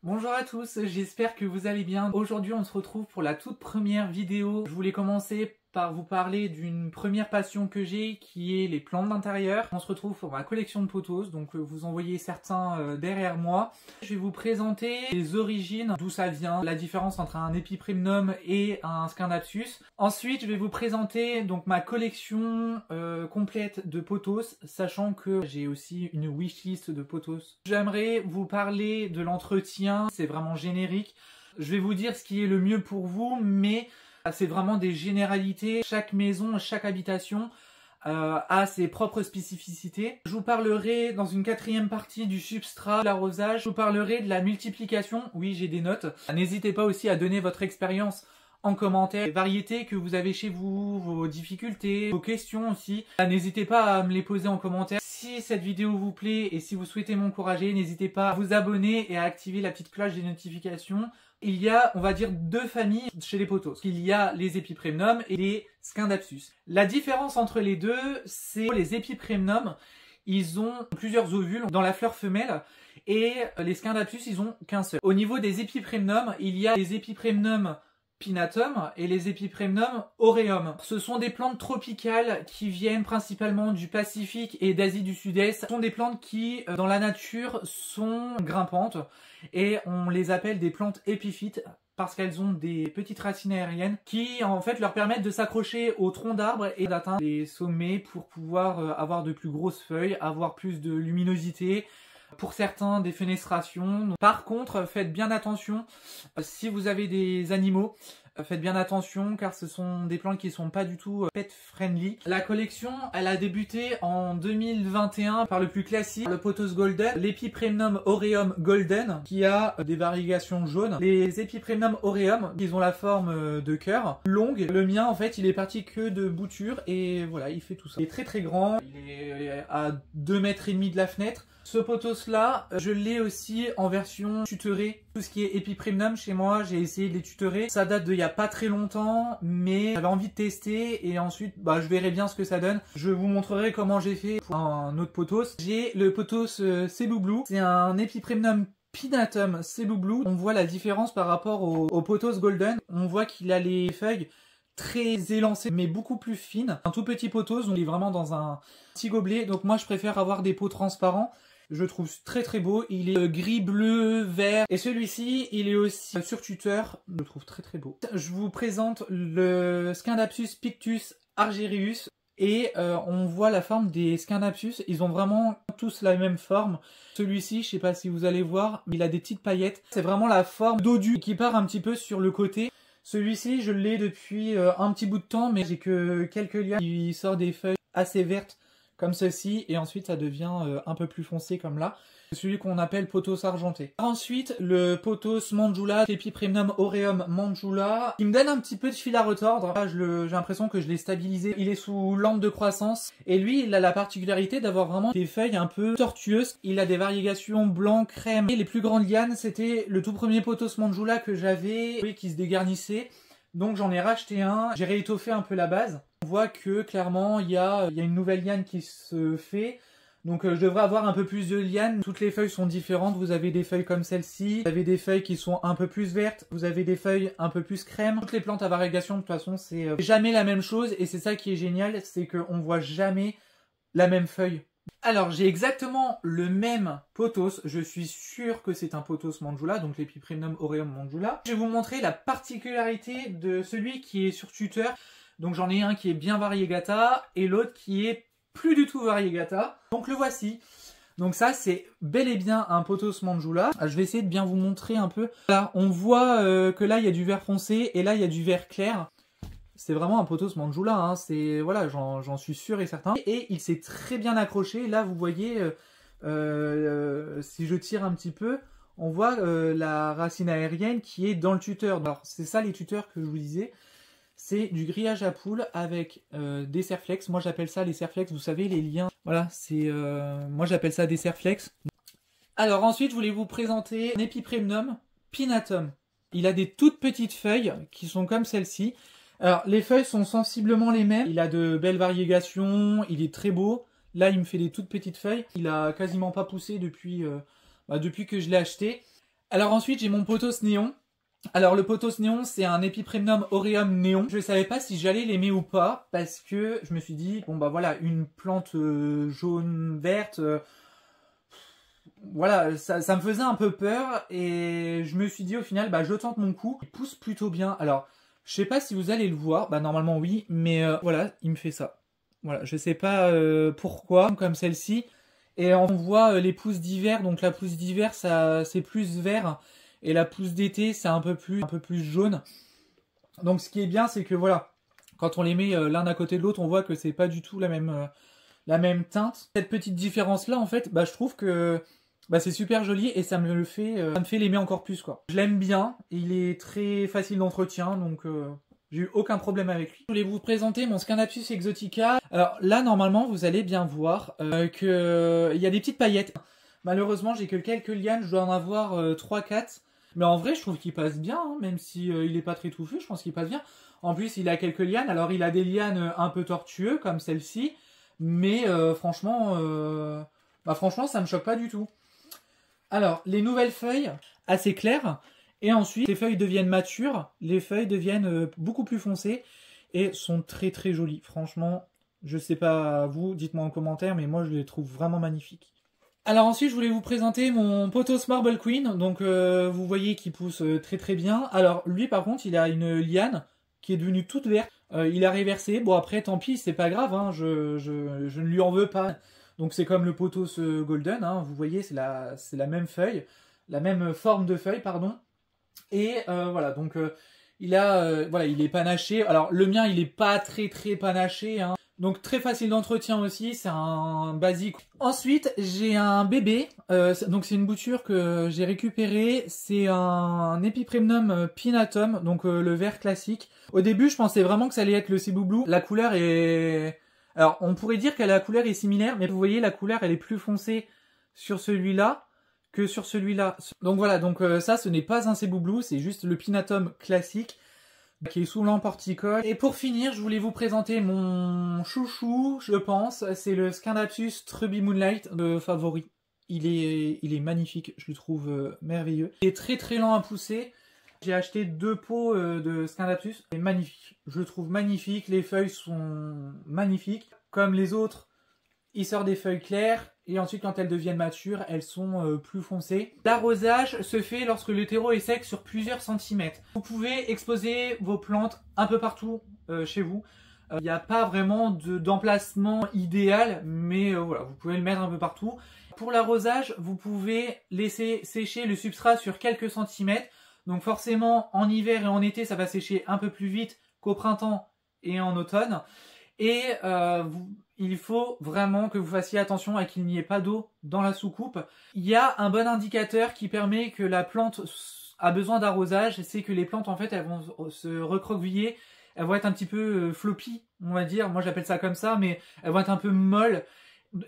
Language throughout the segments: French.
Bonjour à tous, j'espère que vous allez bien. Aujourd'hui on se retrouve pour la toute première vidéo. Je voulais commencer par vous parler d'une première passion que j'ai qui est les plantes d'intérieur. On se retrouve pour ma collection de pothos, donc vous en voyez certains derrière moi. Je vais vous présenter les origines, d'où ça vient, la différence entre un Epipremnum et un Scindapsus. Ensuite je vais vous présenter donc ma collection complète de pothos, sachant que j'ai aussi une wishlist de pothos. J'aimerais vous parler de l'entretien, c'est vraiment générique. Je vais vous dire ce qui est le mieux pour vous, mais c'est vraiment des généralités. Chaque maison, chaque habitation a ses propres spécificités. Je vous parlerai dans une quatrième partie du substrat, de l'arrosage. Je vous parlerai de la multiplication. Oui, j'ai des notes. N'hésitez pas aussi à donner votre expérience en commentaire, les variétés que vous avez chez vous, vos difficultés, vos questions aussi. N'hésitez pas à me les poser en commentaire. Si cette vidéo vous plaît et si vous souhaitez m'encourager, n'hésitez pas à vous abonner et à activer la petite cloche des notifications. Il y a, on va dire, deux familles chez les pothos. Il y a les Epipremnum et les Scindapsus. La différence entre les deux, c'est les Epipremnum, ils ont plusieurs ovules dans la fleur femelle et les Scindapsus, ils ont qu'un seul. Au niveau des Epipremnum, il y a les Epipremnum Pinnatum et les Epipremnum Aureum. Ce sont des plantes tropicales qui viennent principalement du Pacifique et d'Asie du Sud-Est. Ce sont des plantes qui, dans la nature, sont grimpantes et on les appelle des plantes épiphytes parce qu'elles ont des petites racines aériennes qui en fait leur permettent de s'accrocher au tronc d'arbre et d'atteindre les sommets pour pouvoir avoir de plus grosses feuilles, avoir plus de luminosité. Pour certains, des fenestrations. Par contre, faites bien attention, si vous avez des animaux, faites bien attention car ce sont des plantes qui sont pas du tout pet friendly. La collection, elle a débuté en 2021 par le plus classique, le Pothos Golden, l'Epipremnum Aureum Golden, qui a des variations jaunes. Les Epipremnum Aureum, ils ont la forme de cœur, longue. Le mien, en fait, il est parti que de bouture et voilà, il fait tout ça. Il est très très grand, il est à 2,5 mètres de la fenêtre. Ce pothos là, je l'ai aussi en version tutorée. Tout ce qui est Epipremnum chez moi, j'ai essayé de les tutorer. Ça date d'il y a pas très longtemps, mais j'avais envie de tester et ensuite je verrai bien ce que ça donne. Je vous montrerai comment j'ai fait pour un autre pothos. J'ai le pothos Cebu. C'est un Epipremnum Pinnatum Cebu. On voit la différence par rapport au pothos Golden. On voit qu'il a les feuilles très élancées mais beaucoup plus fines. Un tout petit pothos, on est vraiment dans un petit gobelet. Donc moi je préfère avoir des pots transparents. Je trouve très très beau, il est gris, bleu, vert et celui-ci il est aussi sur tuteur, je le trouve très très beau. Je vous présente le Scindapsus Pictus Argyrius et on voit la forme des Scindapsus, ils ont vraiment tous la même forme. Celui-ci, je sais pas si vous allez voir, mais il a des petites paillettes. C'est vraiment la forme dodu qui part un petit peu sur le côté. Celui-ci je l'ai depuis un petit bout de temps mais j'ai que quelques liens. Il sort des feuilles assez vertes comme ceci, et ensuite ça devient un peu plus foncé comme là. C'est celui qu'on appelle pothos argenté. Ensuite, le pothos Manjula, Epipremnum Aureum Manjula, qui me donne un petit peu de fil à retordre. Là, j'ai l'impression que je l'ai stabilisé. Il est sous lampe de croissance, et lui, il a la particularité d'avoir vraiment des feuilles un peu tortueuses. Il a des variations blanc, crème, et les plus grandes lianes, c'était le tout premier pothos Manjula que j'avais, qui se dégarnissait. Donc j'en ai racheté un, j'ai réétoffé un peu la base. On voit que clairement il y a une nouvelle liane qui se fait. Donc je devrais avoir un peu plus de lianes. Toutes les feuilles sont différentes. Vous avez des feuilles comme celle-ci. Vous avez des feuilles qui sont un peu plus vertes. Vous avez des feuilles un peu plus crème. Toutes les plantes à variegation de toute façon c'est jamais la même chose. Et c'est ça qui est génial, c'est qu'on voit jamais la même feuille. Alors j'ai exactement le même pothos, je suis sûr que c'est un pothos Manjula, donc l'Epipremnum Aureum Manjula. Je vais vous montrer la particularité de celui qui est sur tuteur. Donc j'en ai un qui est bien variegata et l'autre qui est plus du tout variegata. Donc le voici. Donc ça c'est bel et bien un pothos Manjula. Je vais essayer de bien vous montrer un peu. Là on voit que là il y a du vert foncé et là il y a du vert clair. C'est vraiment un pothos Manjula, hein. C'est voilà, j'en suis sûr et certain. Et il s'est très bien accroché. Là, vous voyez, si je tire un petit peu, on voit la racine aérienne qui est dans le tuteur. Alors, c'est ça les tuteurs que je vous disais. C'est du grillage à poules avec des serflex. Moi, j'appelle ça les serflex. Vous savez, les liens. Voilà, c'est moi j'appelle ça des serflex. Alors ensuite, je voulais vous présenter un Epipremnum Pinnatum. Il a des toutes petites feuilles qui sont comme celle-ci. Alors, les feuilles sont sensiblement les mêmes. Il a de belles variégations, il est très beau. Là, il me fait des toutes petites feuilles. Il a quasiment pas poussé depuis que je l'ai acheté. Alors ensuite j'ai mon pothos néon. Alors le pothos néon c'est un Epipremnum aureum néon. Je savais pas si j'allais l'aimer ou pas parce que je me suis dit bon bah voilà une plante jaune verte voilà ça me faisait un peu peur et je me suis dit au final bah je tente mon coup. Il pousse plutôt bien. Alors je sais pas si vous allez le voir, bah normalement oui, mais voilà il me fait ça. Voilà je sais pas pourquoi comme celle-ci et on voit les pousses d'hiver donc la pousse d'hiver ça c'est plus vert. Et la pousse d'été, c'est un peu plus jaune. Donc ce qui est bien, c'est que voilà, quand on les met l'un à côté de l'autre, on voit que c'est pas du tout la même teinte. Cette petite différence-là, en fait, bah, je trouve que bah, c'est super joli et ça me fait l'aimer encore plus, quoi. Je l'aime bien, il est très facile d'entretien, donc j'ai eu aucun problème avec lui. Je voulais vous présenter mon Scanapsus exotica. Alors là, normalement, vous allez bien voir qu'il y a des petites paillettes. Malheureusement, j'ai que quelques lianes, je dois en avoir 3-4. Mais en vrai, je trouve qu'il passe bien, hein, même si il est pas très touffu, je pense qu'il passe bien. En plus, il a quelques lianes. Alors, il a des lianes un peu tortueux, comme celle-ci. Mais franchement, ça me choque pas du tout. Alors, les nouvelles feuilles, assez claires. Et ensuite, les feuilles deviennent matures. Les feuilles deviennent beaucoup plus foncées. Et sont très très jolies. Franchement, je sais pas vous, dites-moi en commentaire. Mais moi, je les trouve vraiment magnifiques. Alors ensuite, je voulais vous présenter mon Pothos Marble Queen. Donc vous voyez qu'il pousse très très bien. Alors lui par contre, il a une liane qui est devenue toute verte. Il a réversé. Bon après, tant pis, c'est pas grave. Hein, je ne lui en veux pas. Donc c'est comme le Pothos Golden. Hein, vous voyez, c'est la même feuille. La même forme de feuille, pardon. Et voilà, donc il est panaché. Alors le mien, il est pas très très panaché. Hein. Donc très facile d'entretien aussi, c'est un basique. Ensuite, j'ai un bébé, donc c'est une bouture que j'ai récupérée, c'est un Epipremnum pinnatum, donc le vert classique. Au début, je pensais vraiment que ça allait être le Cebu Blue. La couleur est... Alors, on pourrait dire que la couleur est similaire, mais vous voyez, la couleur, elle est plus foncée sur celui-là que sur celui-là. Donc voilà, donc ça, ce n'est pas un Cebu Blue, c'est juste le pinnatum classique. Qui est sous lampe horticole. Et pour finir, je voulais vous présenter mon chouchou, je pense. C'est le Scanapsus Trubby Moonlight de favori. Il est magnifique, je le trouve merveilleux. Il est très très lent à pousser. J'ai acheté 2 pots de Scanapsus. C'est magnifique. Je le trouve magnifique. Les feuilles sont magnifiques. Comme les autres, il sort des feuilles claires. Et ensuite, quand elles deviennent matures, elles sont plus foncées. L'arrosage se fait lorsque le terreau est sec sur plusieurs centimètres. Vous pouvez exposer vos plantes un peu partout chez vous. Il n'y a pas vraiment d'emplacement idéal, mais voilà, vous pouvez le mettre un peu partout. Pour l'arrosage, vous pouvez laisser sécher le substrat sur quelques centimètres. Donc forcément, en hiver et en été, ça va sécher un peu plus vite qu'au printemps et en automne. Et il faut vraiment que vous fassiez attention à qu'il n'y ait pas d'eau dans la soucoupe. Il y a un bon indicateur qui permet que la plante a besoin d'arrosage. C'est que les plantes, en fait, elles vont se recroqueviller. Elles vont être un petit peu floppy, on va dire. Moi, j'appelle ça comme ça, mais elles vont être un peu molles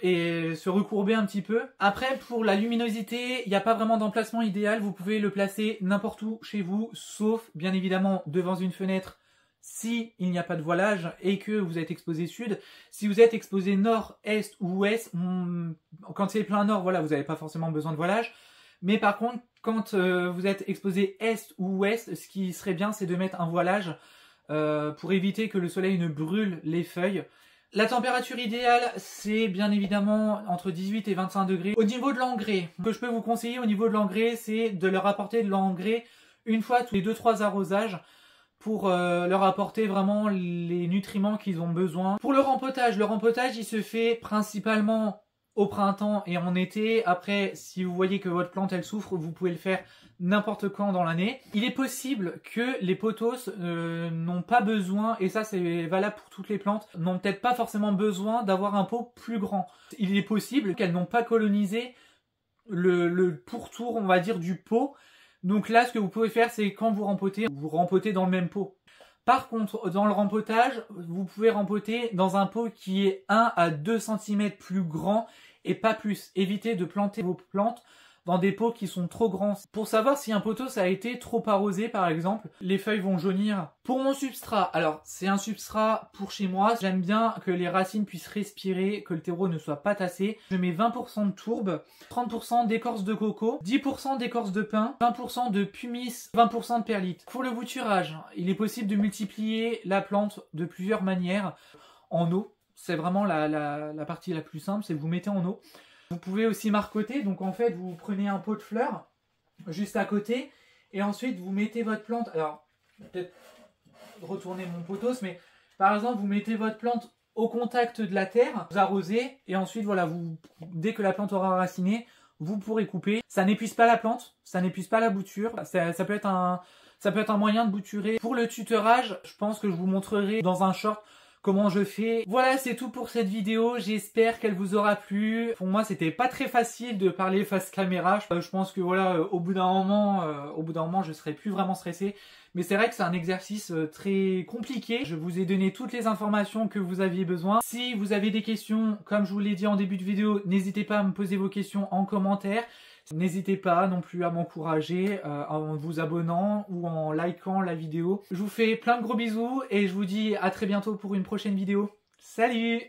et se recourber un petit peu. Après, pour la luminosité, il n'y a pas vraiment d'emplacement idéal. Vous pouvez le placer n'importe où chez vous, sauf, bien évidemment, devant une fenêtre, si il n'y a pas de voilage et que vous êtes exposé sud. Si vous êtes exposé nord, est ou ouest, quand c'est plein nord, voilà, vous n'avez pas forcément besoin de voilage. Mais par contre, quand vous êtes exposé est ou ouest, ce qui serait bien, c'est de mettre un voilage pour éviter que le soleil ne brûle les feuilles. La température idéale, c'est bien évidemment entre 18 et 25 degrés. Au niveau de l'engrais, ce que je peux vous conseiller au niveau de l'engrais, c'est de leur apporter de l'engrais une fois tous les 2-3 arrosages, pour leur apporter vraiment les nutriments qu'ils ont besoin. Pour le rempotage, il se fait principalement au printemps et en été. Après, si vous voyez que votre plante elle souffre, vous pouvez le faire n'importe quand dans l'année. Il est possible que les pothos n'ont pas besoin, et ça c'est valable pour toutes les plantes, n'ont peut-être pas forcément besoin d'avoir un pot plus grand. Il est possible qu'elles n'ont pas colonisé le pourtour, on va dire, du pot. Donc là, ce que vous pouvez faire, c'est quand vous rempotez dans le même pot. Par contre, dans le rempotage, vous pouvez rempoter dans un pot qui est 1 à 2 cm plus grand et pas plus. Évitez de planter vos plantes dans des pots qui sont trop grands. Pour savoir si un poteau ça a été trop arrosé par exemple, les feuilles vont jaunir. Pour mon substrat, alors c'est un substrat pour chez moi, j'aime bien que les racines puissent respirer, que le terreau ne soit pas tassé. Je mets 20% de tourbe, 30% d'écorce de coco, 10% d'écorce de pin, 20% de pumice, 20% de perlite. Pour le bouturage, il est possible de multiplier la plante de plusieurs manières. En eau, c'est vraiment la partie la plus simple, c'est que vous mettez en eau. Vous pouvez aussi marcoter, donc en fait vous prenez un pot de fleurs juste à côté et ensuite vous mettez votre plante. Alors peut-être retourner mon potos, mais par exemple vous mettez votre plante au contact de la terre, vous arrosez et ensuite voilà, dès que la plante aura raciné, vous pourrez couper. Ça n'épuise pas la plante, ça n'épuise pas la bouture, ça peut être un moyen de bouturer. Pour le tutorage, je pense que je vous montrerai dans un short comment je fais. Voilà, c'est tout pour cette vidéo. J'espère qu'elle vous aura plu. Pour moi, c'était pas très facile de parler face caméra. Je pense que voilà, au bout d'un moment, je serai plus vraiment stressé. Mais c'est vrai que c'est un exercice très compliqué. Je vous ai donné toutes les informations que vous aviez besoin. Si vous avez des questions, comme je vous l'ai dit en début de vidéo, n'hésitez pas à me poser vos questions en commentaire. N'hésitez pas non plus à m'encourager en vous abonnant ou en likant la vidéo. Je vous fais plein de gros bisous et je vous dis à très bientôt pour une prochaine vidéo. Salut!